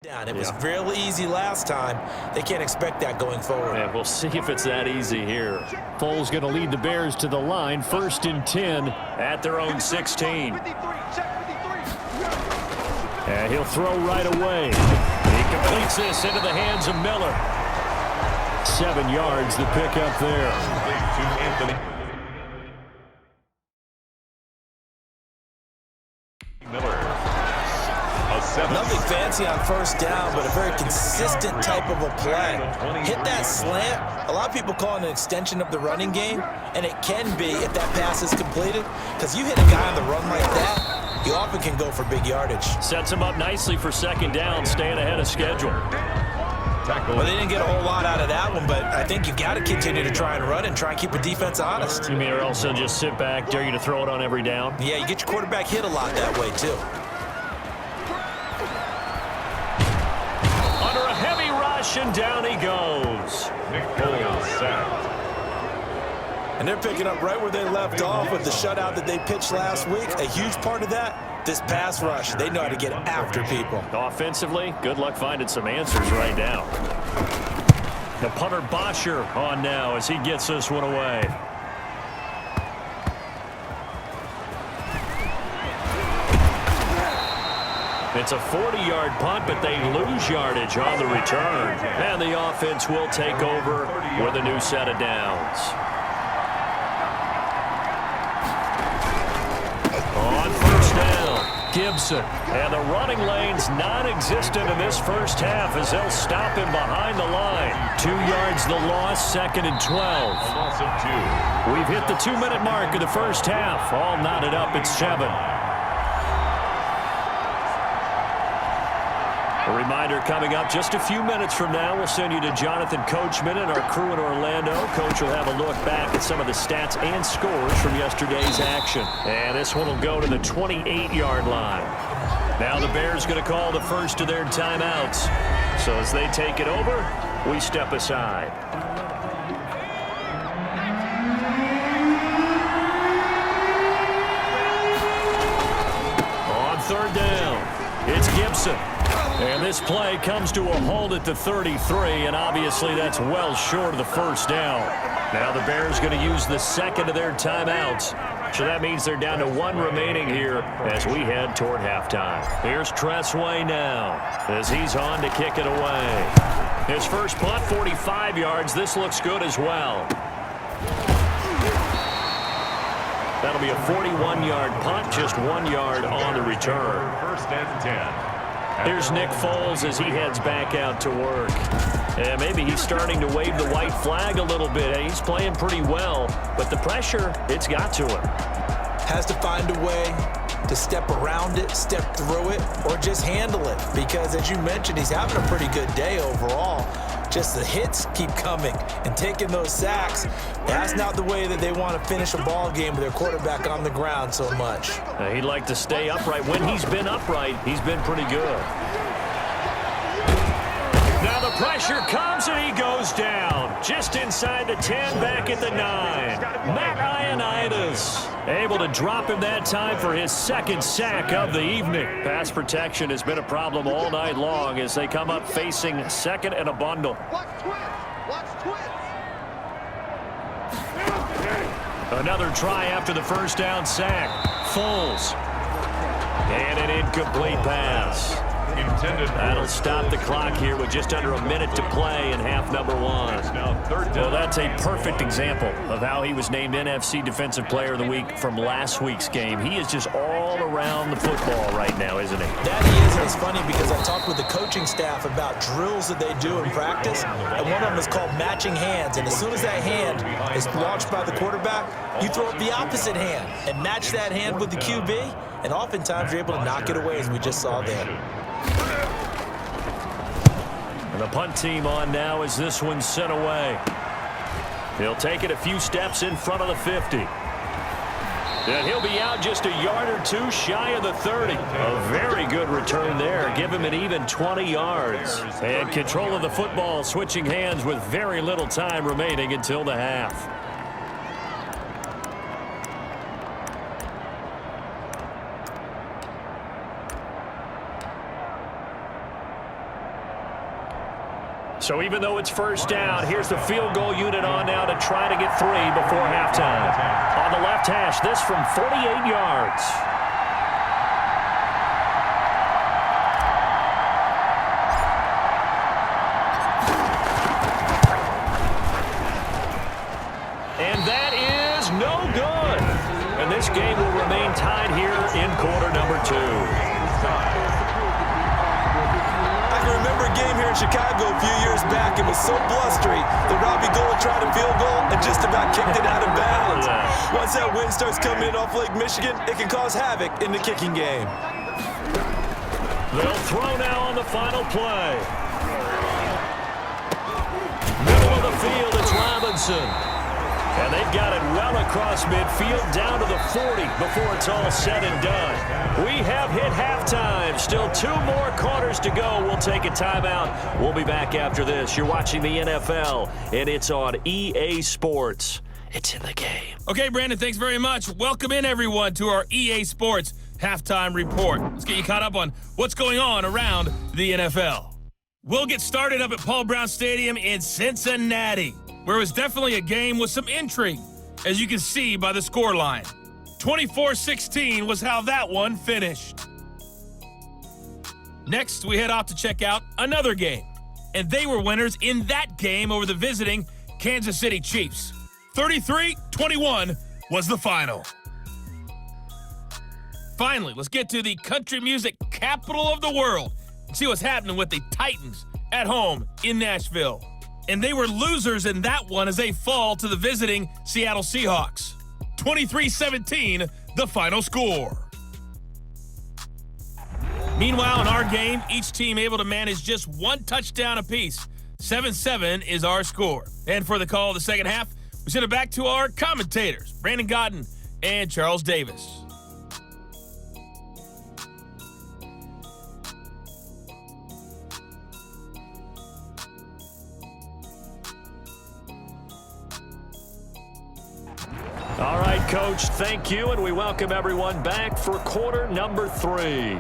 It was real easy last time. They can't expect that going forward. And we'll see if it's that easy here. Foles going to lead the Bears to the line, 1st and 10 at their own 16. And he'll throw right away. He completes this into the hands of Miller. 7 yards the pickup there. Nothing fancy on 1st down, but a very consistent type of a play. Hit that slant. A lot of people call it an extension of the running game, and it can be if that pass is completed, because you hit a guy on the run like that, you often can go for big yardage. Sets him up nicely for 2nd down, staying ahead of schedule. Well, they didn't get a whole lot out of that one, but I think you've got to continue to try and run and try and keep the defense honest. You mean or else they'll just sit back, dare you to throw it on every down? Yeah, you get your quarterback hit a lot that way, too. And down he goes. And they're picking up right where they left off with the shutout that they pitched last week. A huge part of that, this pass rush. They know how to get after people. Offensively, good luck finding some answers right now. The punter Bosher on now as he gets this one away. It's a 40-yard punt, but they lose yardage on the return. And the offense will take over with a new set of downs. On 1st down, Gibson. And the running lane's non-existent in this 1st half as they'll stop him behind the line. 2 yards the loss, 2nd and 12. We've hit the 2-minute mark of the 1st half. All knotted up at 7. A reminder coming up just a few minutes from now, we'll send you to Jonathan Coachman and our crew in Orlando. Coach will have a look back at some of the stats and scores from yesterday's action. And this one will go to the 28-yard line. Now the Bears going to call the first of their timeouts. So as they take it over, we step aside. On 3rd down, it's Gibson. And this play comes to a halt at the 33, and obviously that's well short of the 1st down. Now the Bears going to use the 2nd of their timeouts. So that means they're down to 1 remaining here as we head toward halftime. Here's Tressway now as he's on to kick it away. His first punt, 45 yards. This looks good as well. That'll be a 41-yard punt, just 1 yard on the return. 1st and 10. Here's Nick Foles as he heads back out to work. And maybe he's starting to wave the white flag a little bit. He's playing pretty well, but the pressure, it's got to him. Has to find a way to step around it, step through it, or just handle it. Because as you mentioned, he's having a pretty good day overall. Just the hits keep coming and taking those sacks. That's not the way that they want to finish a ball game with their quarterback on the ground so much. He'd like to stay upright. When he's been upright, he's been pretty good. Now the pressure comes and he goes down. Just inside the 10, back at the 9. Matt Ioannidis able to drop him that time for his 2nd sack of the evening. Pass protection has been a problem all night long as they come up facing 2nd and a bundle. Another try after the 1st down sack. Foles. And an incomplete pass. That'll stop the clock here with just under a minute to play in half number 1. Well, that's a perfect example of how he was named NFC Defensive Player of the Week from last week's game. He is just all around the football right now, isn't he? That he is, and it's funny because I talked with the coaching staff about drills that they do in practice, and one of them is called matching hands. And as soon as that hand is launched by the quarterback, you throw up the opposite hand and match that hand with the QB, and oftentimes you're able to knock it away, as we just saw there. And the punt team on now as this one's sent away. He'll take it a few steps in front of the 50. And he'll be out just a yard or two shy of the 30. A very good return there. Give him an even 20 yards. And control of the football switching hands with very little time remaining until the half. So even though it's first down, here's the field goal unit on now to try to get 3 before halftime. On the left hash, this from 48 yards. And that is no good. And this game will remain tied here in quarter number 2. I can remember a game here in Chicago a few years back. It was so blustery that Robbie Gould tried a field goal and just about kicked it out of bounds. Once that wind starts coming in off Lake Michigan, it can cause havoc in the kicking game. They'll throw now on the final play. Middle of the field, it's Robinson. And they've got it well across midfield down to the 40 before it's all said and done. We have hit halftime. Still 2 more quarters to go. We'll take a timeout. We'll be back after this. You're watching the NFL, and it's on EA Sports. It's in the game. Okay, Brandon, thanks very much. Welcome in, everyone, to our EA Sports Halftime Report. Let's get you caught up on what's going on around the NFL. We'll get started up at Paul Brown Stadium in Cincinnati, where it was definitely a game with some intrigue, as you can see by the scoreline. 24-16 was how that one finished. Next, we head off to check out another game, and they were winners in that game over the visiting Kansas City Chiefs. 33-21 was the final. Finally, let's get to the country music capital of the world and see what's happening with the Titans at home in Nashville. And they were losers in that one as they fall to the visiting Seattle Seahawks. 23-17, the final score. Meanwhile, in our game, each team able to manage just 1 touchdown apiece. 7-7 is our score. And for the call of the second half, we send it back to our commentators, Brandon Godden and Charles Davis. All right, Coach, thank you, and we welcome everyone back for quarter number 3.